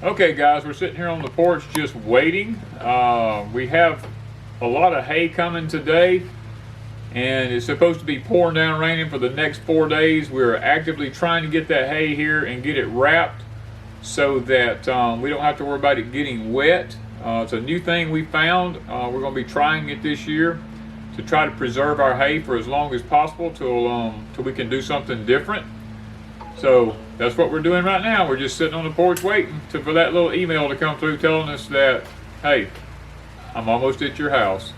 Okay guys, we're sitting here on the porch just waiting. We have a lot of hay coming today, and it's supposed to be pouring down raining for the next 4 days. We're actively trying to get that hay here and get it wrapped so that we don't have to worry about it getting wet. It's a new thing we found. We're going to be trying it this year to try to preserve our hay for as long as possible till we can do something different. So that's what we're doing right now. We're just sitting on the porch waiting for that little email to come through telling us that, hey, I'm almost at your house.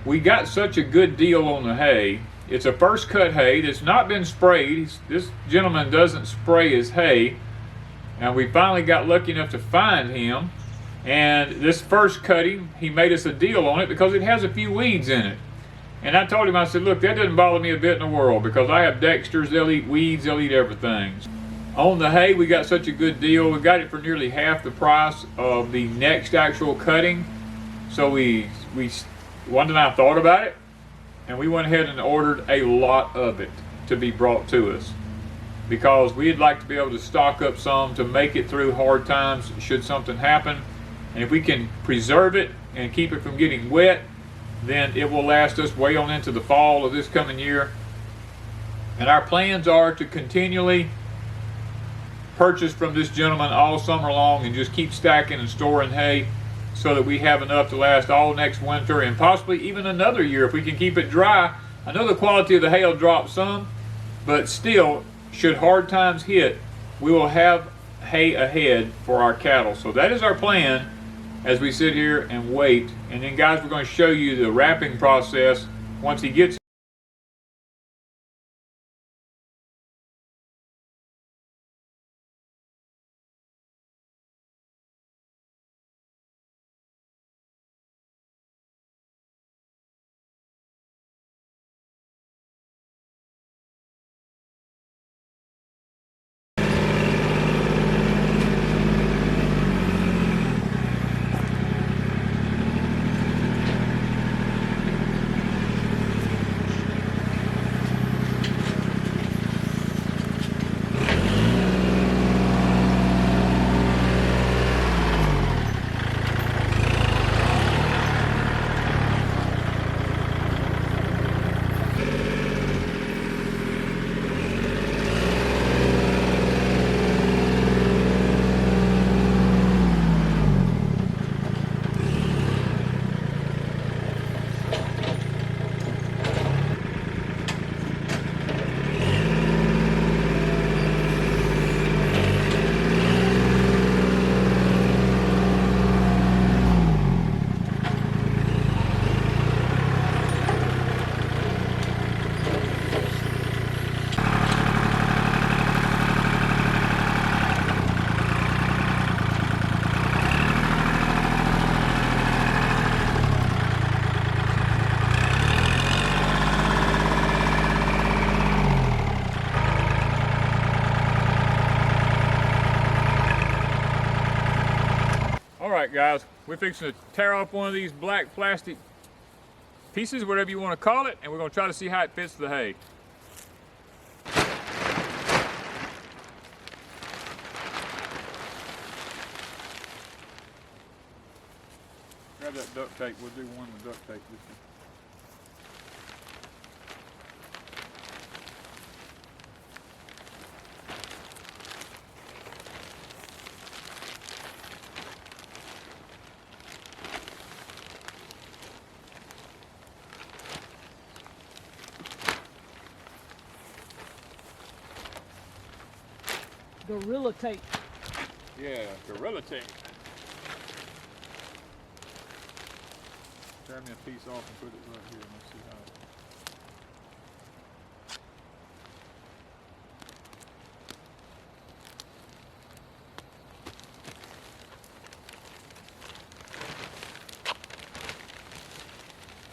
We got such a good deal on the hay. It's a first cut hay that's not been sprayed. This gentleman doesn't spray his hay, and we finally got lucky enough to find him. And this first cutting, he made us a deal on it because it has a few weeds in it. And I told him, I said, look, that doesn't bother me a bit in the world because I have Dexters, they'll eat weeds, they'll eat everything. On the hay, we got such a good deal. We got it for nearly half the price of the next actual cutting. So Wanda and I thought about it, and we went ahead and ordered a lot of it to be brought to us because we'd like to be able to stock up some to make it through hard times should something happen. And if we can preserve it and keep it from getting wet, then it will last us way on into the fall of this coming year. And our plans are to continually purchase from this gentleman all summer long and just keep stacking and storing hay so that we have enough to last all next winter and possibly even another year if we can keep it dry. I know the quality of the hay will drop some, but still, should hard times hit, we will have hay ahead for our cattle. So that is our plan as we sit here and wait. And then guys, we're going to show you the wrapping process once he gets. Alright guys, we're fixing to tear off one of these black plastic pieces, whatever you want to call it, and we're going to try to see how it fits the hay. Grab that duct tape, we'll do one with duct tape this time. Gorilla tape. Yeah, Gorilla tape. Tear me a piece off and put it right here. Let's see how it.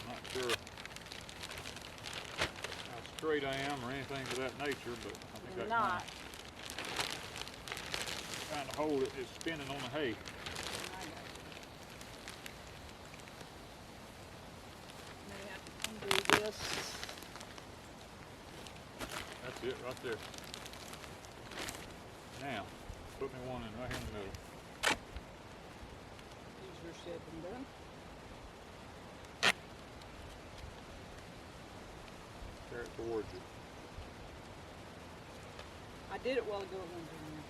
Not sure how straight I am or anything of that nature, but I think You're that's not. Trying to hold it is spinning on the hay. May have to undo this. That's it right there. Now, put me one in right here in the middle. Easier said than done. Tear it towards you. I did it while ago. It won't do now.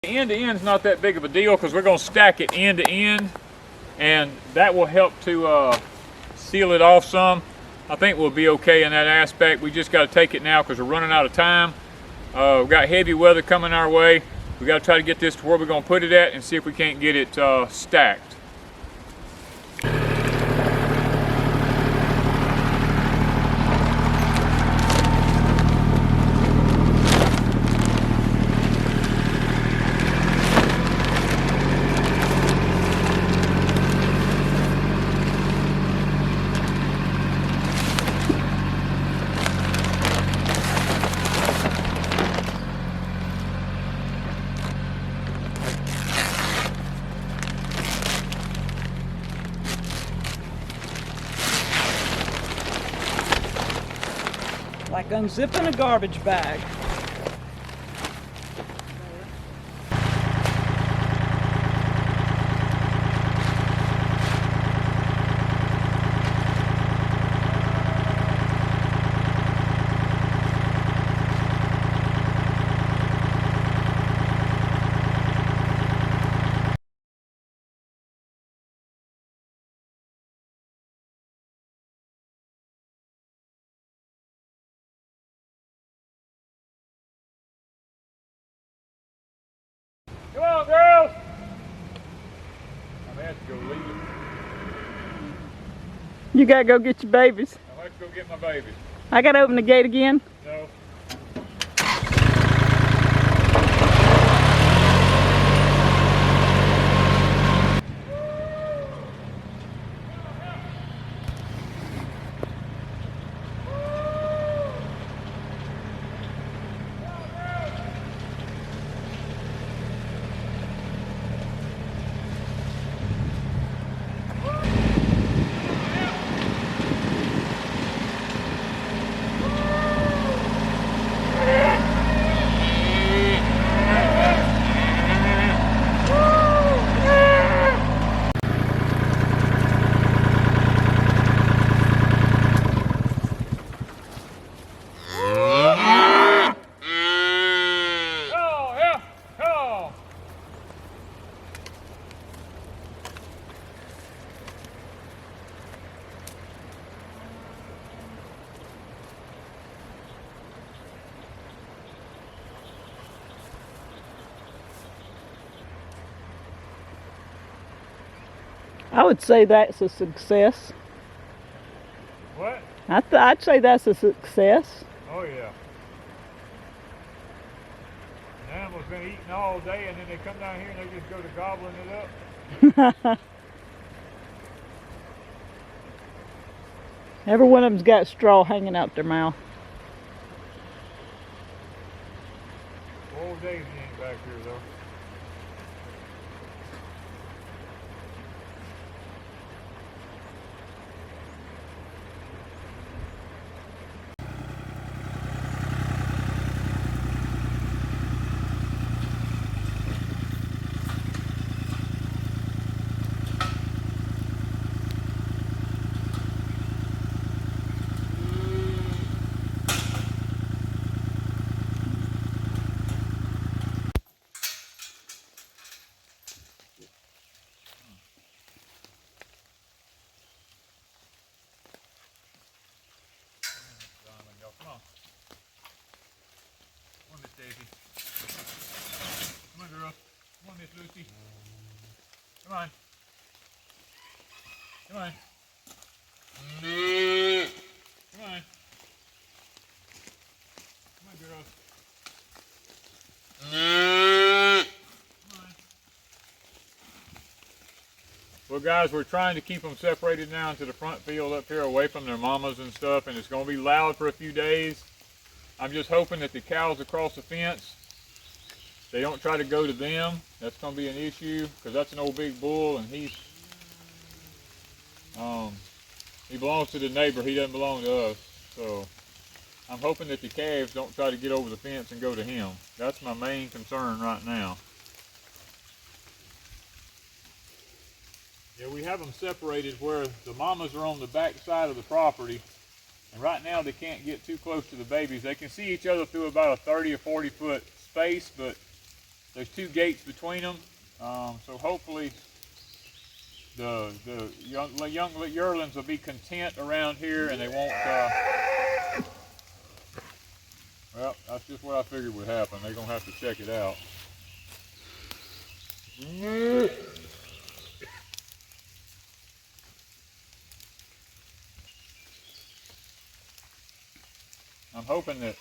End to end is not that big of a deal because we're going to stack it end to end, and that will help to seal it off some. I think we'll be okay in that aspect. We just got to take it now because we're running out of time. We've got heavy weather coming our way. We got to try to get this to where we're going to put it at and see if we can't get it stacked. Like unzipping a garbage bag. Come on, girls! I'm gonna have to go leave it. You gotta go get your babies. I'll have to go get my babies. I gotta open the gate again. No. I would say that's a success. What? I'd say that's a success. Oh yeah. The animals been eating all day and then they come down here and they just go to gobbling it up. Every one of them's got straw hanging out their mouth. Old Davey ain't back here though. Come on. Come on, Miss Daisy. Come on, girl. Come on, Miss Lucy. Come on. Come on. Come on. Come on, girls. Come Well, guys, we're trying to keep them separated now into the front field up here away from their mamas and stuff, and it's going to be loud for a few days. I'm just hoping that the cows across the fence, they don't try to go to them. That's going to be an issue because that's an old big bull, and he belongs to the neighbor. He doesn't belong to us. So I'm hoping that the calves don't try to get over the fence and go to him. That's my main concern right now. Yeah, we have them separated where the mamas are on the back side of the property, and right now they can't get too close to the babies. They can see each other through about a 30 or 40 foot space, but there's 2 gates between them. So hopefully the young yearlings will be content around here, and they won't. Well, that's just what I figured would happen. They're gonna have to check it out. I'm hoping that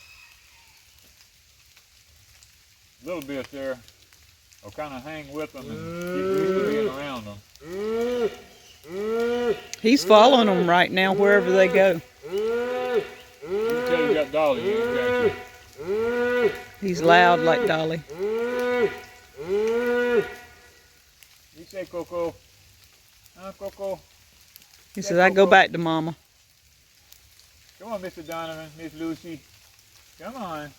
a little bit there will kind of hang with them and get used to being around them. He's following them right now wherever they go. You can tell you got Dolly in, can't you? He's loud like Dolly. You say Coco. Coco. He says, I go back to Mama. Come on, Mr. Donovan, Miss Lucy. Come on.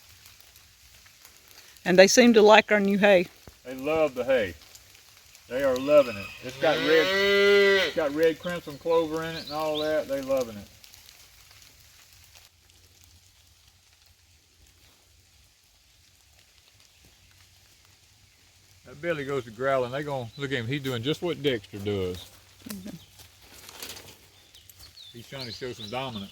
And they seem to like our new hay. They love the hay. They are loving it. It's got red crimson clover in it and all that. They loving it. That Billy goes to growling. They gonna look at him. He's doing just what Dexter does. Mm-hmm. He's trying to show some dominance.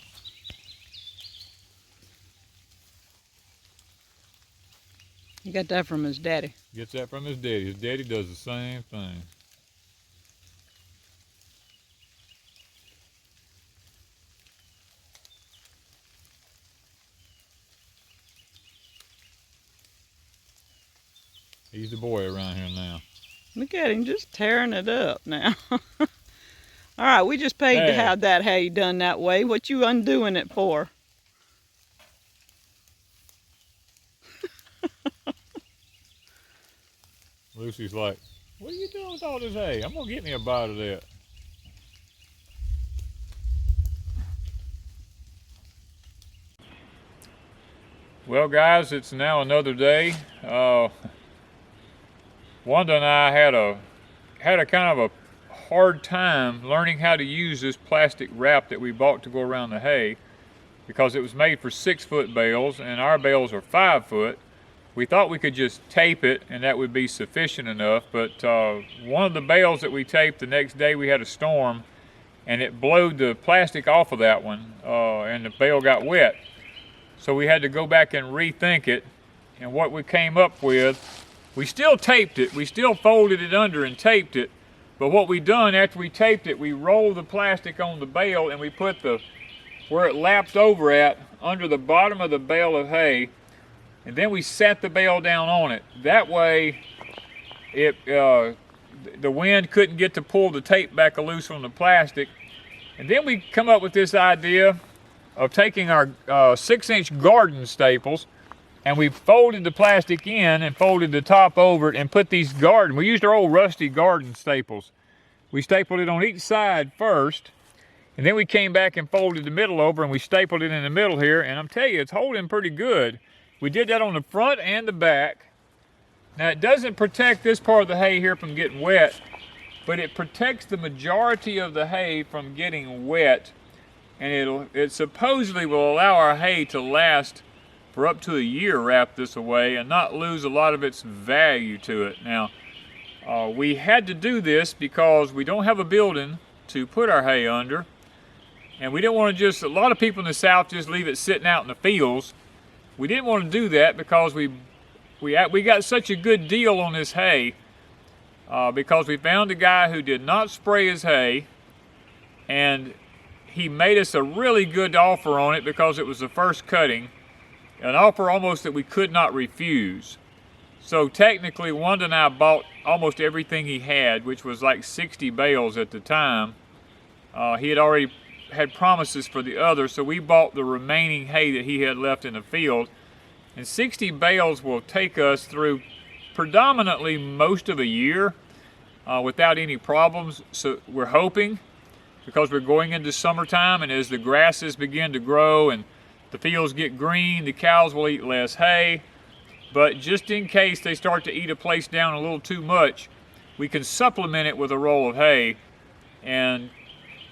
He got that from his daddy. Gets that from his daddy. His daddy does the same thing. He's the boy around here now. Look at him just tearing it up now. All right, we just paid to Hey. have that hay done that way. What you undoing it for? Lucy's like, what are you doing with all this hay? I'm gonna get me a bite of that. Well, guys, it's now another day. Wanda and I had a kind of a hard time learning how to use this plastic wrap that we bought to go around the hay, because it was made for 6-foot bales and our bales are 5 foot. We thought we could just tape it and that would be sufficient enough, but one of the bales that we taped, the next day we had a storm and it blowed the plastic off of that one, and the bale got wet. So we had to go back and rethink it, and what we came up with, we still taped it, we still folded it under and taped it, but what we done after we taped it, we rolled the plastic on the bale and we put where it laps over at under the bottom of the bale of hay, and then we sat the bale down on it. That way the wind couldn't get to pull the tape back loose from the plastic. And then we come up with this idea of taking our 6-inch garden staples, and we folded the plastic in and folded the top over it and put these we used our old rusty garden staples. We stapled it on each side first, and then we came back and folded the middle over and we stapled it in the middle here, and I'm telling you, it's holding pretty good. We did that on the front and the back. Now it doesn't protect this part of the hay here from getting wet, but it protects the majority of the hay from getting wet, and it supposedly will allow our hay to last for up to a year wrapped this away and not lose a lot of its value to it. Now, we had to do this because we don't have a building to put our hay under, and we didn't want to a lot of people in the South just leave it sitting out in the fields. We didn't want to do that because we got such a good deal on this hay, because we found a guy who did not spray his hay, and he made us a really good offer on it because it was the first cutting, an offer almost that we could not refuse. So technically, Wanda and I bought almost everything he had, which was like 60 bales at the time. He had already had promises for the others, so we bought the remaining hay that he had left in the field. And 60 bales will take us through predominantly most of a year without any problems. So we're hoping, because we're going into summertime, and as the grasses begin to grow and the fields get green, the cows will eat less hay. But just in case they start to eat a place down a little too much, we can supplement it with a roll of hay and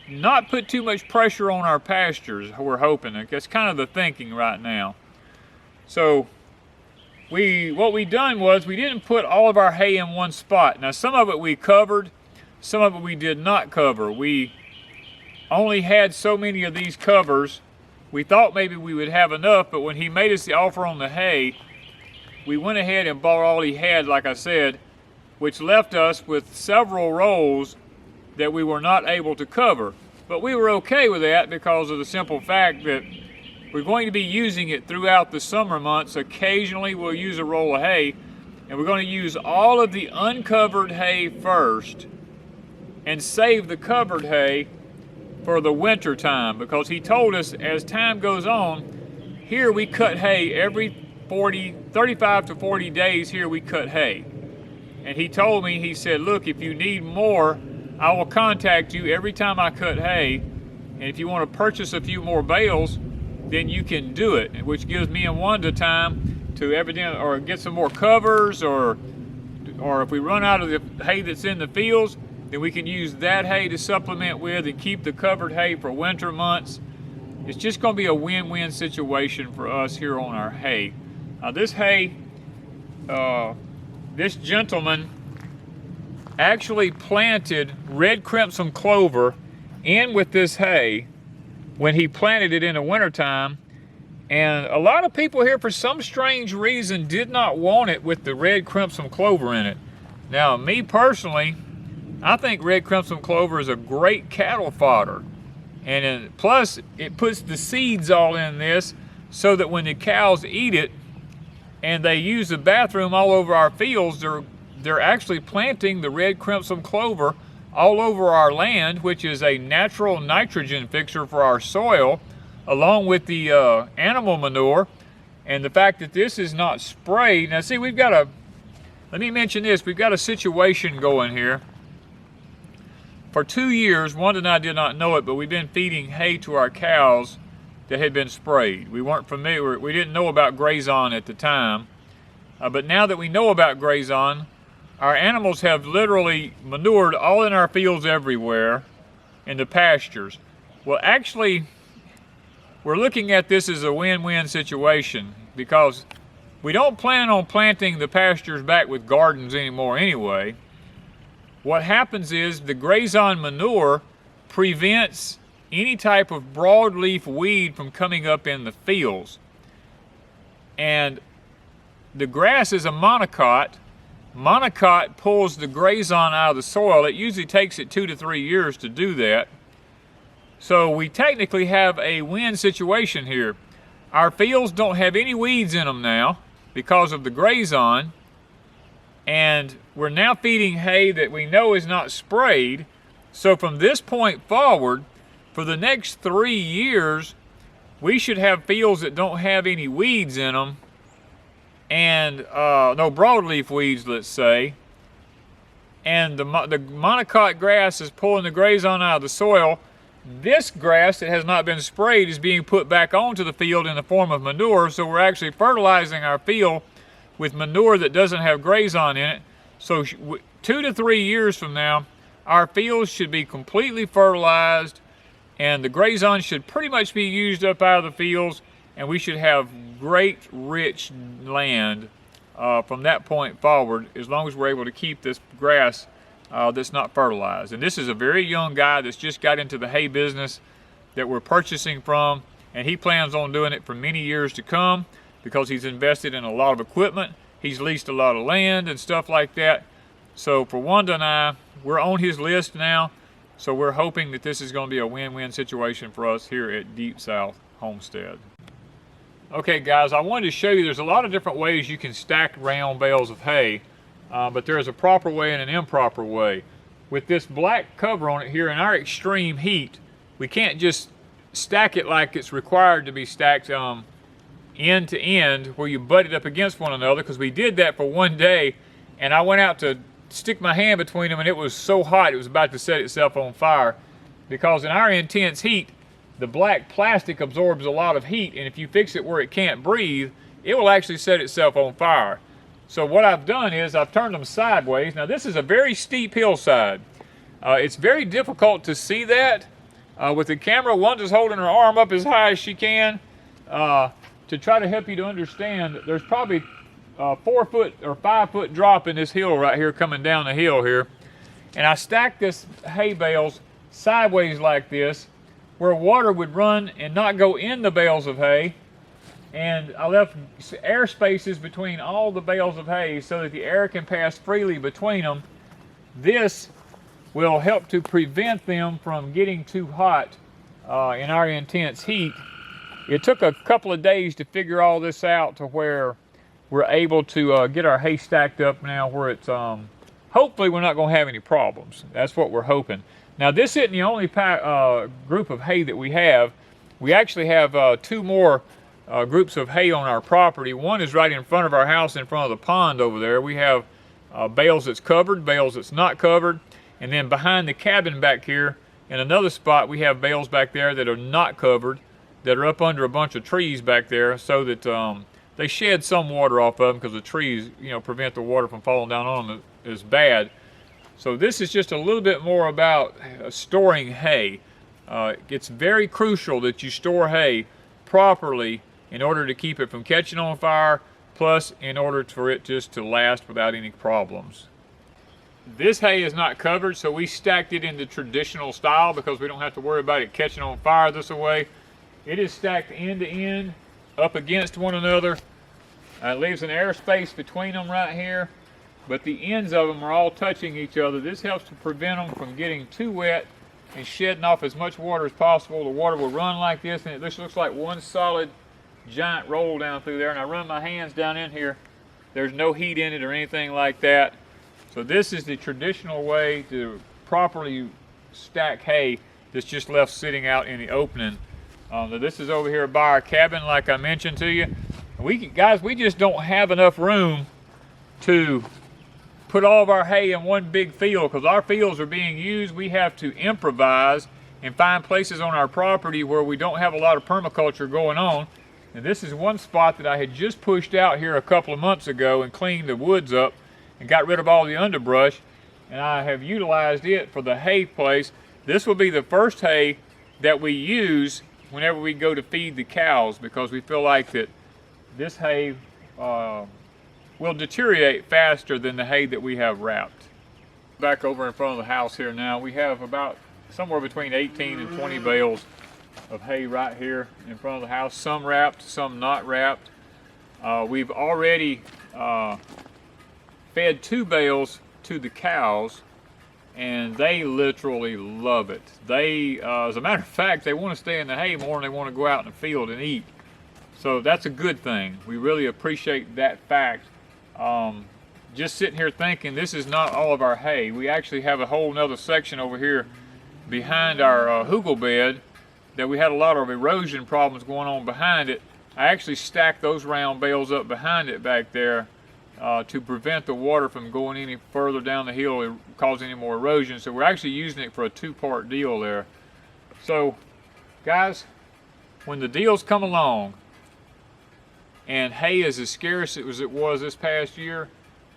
not put too much pressure on our pastures, we're hoping. That's kind of the thinking right now. So what we done was we didn't put all of our hay in one spot. Now some of it we covered, some of it we did not cover. We only had so many of these covers. We thought maybe we would have enough, but when he made us the offer on the hay, we went ahead and bought all he had, like I said, which left us with several rolls that we were not able to cover. But we were okay with that because of the simple fact that we're going to be using it throughout the summer months. Occasionally we'll use a roll of hay, and we're going to use all of the uncovered hay first and save the covered hay for the winter time, because he told us as time goes on, here we cut hay every 35 to 40 days. Here we cut hay. And he told me, he said, look, if you need more, I will contact you every time I cut hay, and if you want to purchase a few more bales, then you can do it, which gives me and Wanda time to or get some more covers, or if we run out of the hay that's in the fields, then we can use that hay to supplement with and keep the covered hay for winter months. It's just going to be a win-win situation for us here on our hay. This hay, this gentleman actually planted red crimson clover in with this hay when he planted it in the wintertime, and a lot of people here for some strange reason did not want it with the red crimson clover in it. Now me personally, I think red crimson clover is a great cattle fodder, and plus it puts the seeds all in this so that when the cows eat it and they use the bathroom all over our fields, they're actually planting the red crimson clover all over our land, which is a natural nitrogen fixer for our soil, along with the animal manure. And the fact that this is not sprayed. Now see, let me mention this, we've got a situation going here. For 2 years, Wanda and I did not know it, but we've been feeding hay to our cows that had been sprayed. We weren't familiar, we didn't know about Grazon at the time. But now that we know about Grazon, our animals have literally manured all in our fields everywhere, in the pastures. Well, actually, we're looking at this as a win-win situation, because we don't plan on planting the pastures back with gardens anymore anyway. What happens is the Grazon manure prevents any type of broadleaf weed from coming up in the fields. And the grass is a monocot. Monocot pulls the Grazon out of the soil. It usually takes it 2 to 3 years to do that. So we technically have a win situation here. Our fields don't have any weeds in them now because of the Grazon, and we're now feeding hay that we know is not sprayed. So from this point forward, for the next 3 years, we should have fields that don't have any weeds in them, and no broadleaf weeds, let's say. And the monocot grass is pulling the Grazon out of the soil. This grass that has not been sprayed is being put back onto the field in the form of manure, so we're actually fertilizing our field with manure that doesn't have Grazon in it. So 2 to 3 years from now, our fields should be completely fertilized, and the Grazon should pretty much be used up out of the fields, and we should have great rich land from that point forward, as long as we're able to keep this grass that's not fertilized. And this is a very young guy that's just got into the hay business that we're purchasing from, and he plans on doing it for many years to come because he's invested in a lot of equipment. He's leased a lot of land and stuff like that. So for Wanda and I, we're on his list now, so we're hoping that this is going to be a win-win situation for us here at Deep South Homestead. Okay guys, I wanted to show you there's a lot of different ways you can stack round bales of hay, but there is a proper way and an improper way. With this black cover on it here, in our extreme heat, we can't just stack it like it's required to be stacked end to end where you butt it up against one another, because we did that for one day and I went out to stick my hand between them and it was so hot it was about to set itself on fire, because in our intense heat the black plastic absorbs a lot of heat, and if you fix it where it can't breathe, it will actually set itself on fire. So what I've done is I've turned them sideways. Now this is a very steep hillside. It's very difficult to see that with the camera. Wanda's holding her arm up as high as she can to try to help you to understand that there's probably a 4 foot or 5 foot drop in this hill right here coming down the hill here. And I stacked this hay bales sideways like this, where water would run and not go in the bales of hay, and I left air spaces between all the bales of hay so that the air can pass freely between them. This will help to prevent them from getting too hot in our intense heat. It took a couple of days to figure all this out to where we're able to get our hay stacked up now where it's hopefully we're not going to have any problems. That's what we're hoping. Now this isn't the only group of hay that we have. We actually have 2 more groups of hay on our property. One is right in front of our house, in front of the pond over there. We have bales that's covered, bales that's not covered, and then behind the cabin back here in another spot we have bales back there that are not covered, that are up under a bunch of trees back there, so that they shed some water off of them, because the trees, you know, prevent the water from falling down on them as bad. So this is just a little bit more about storing hay. It's very crucial that you store hay properly in order to keep it from catching on fire, plus in order for it just to last without any problems. This hay is not covered, so we stacked it in the traditional style because we don't have to worry about it catching on fire this way. It is stacked end to end up against one another. It leaves an air space between them right here, but the ends of them are all touching each other. This helps to prevent them from getting too wet and shedding off as much water as possible. The water will run like this, and it just looks like one solid giant roll down through there. And I run my hands down in here. There's no heat in it or anything like that. So this is the traditional way to properly stack hay that's just left sitting out in the opening. Now this is over here by our cabin, like I mentioned to you. Guys, we just don't have enough room to put all of our hay in one big field, because our fields are being used. We have to improvise and find places on our property where we don't have a lot of permaculture going on. And this is one spot that I had just pushed out here a couple of months ago and cleaned the woods up and got rid of all the underbrush, and I have utilized it for the hay place. This will be the first hay that we use whenever we go to feed the cows, because we feel like that this hay will deteriorate faster than the hay that we have wrapped. Back over in front of the house here now, we have about somewhere between 18 and 20 bales of hay right here in front of the house, some wrapped, some not wrapped. We've already fed 2 bales to the cows, and they literally love it. They, as a matter of fact, they want to stay in the hay more than they want to go out in the field and eat. So that's a good thing. We really appreciate that fact. Just sitting here thinking, this is not all of our hay. We actually have a whole nother section over here behind our hugel bed that we had a lot of erosion problems going on behind it. I actually stacked those round bales up behind it back there to prevent the water from going any further down the hill and causing any more erosion. So we're actually using it for a 2-part deal there. So guys, when the deals come along and hay is as scarce as it was this past year,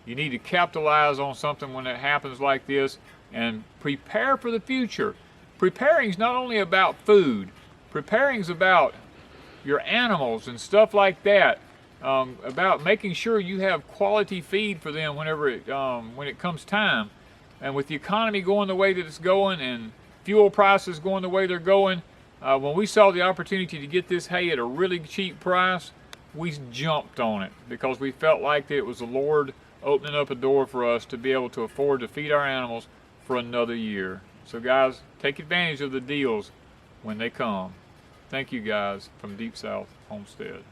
you need to capitalize on something when it happens like this and prepare for the future. Preparing is not only about food, preparing is about your animals and stuff like that, about making sure you have quality feed for them whenever when it comes time. And with the economy going the way that it's going and fuel prices going the way they're going, when we saw the opportunity to get this hay at a really cheap price, we jumped on it because we felt like it was the Lord opening up a door for us to be able to afford to feed our animals for another year. So guys, take advantage of the deals when they come. Thank you guys from Deep South Homestead.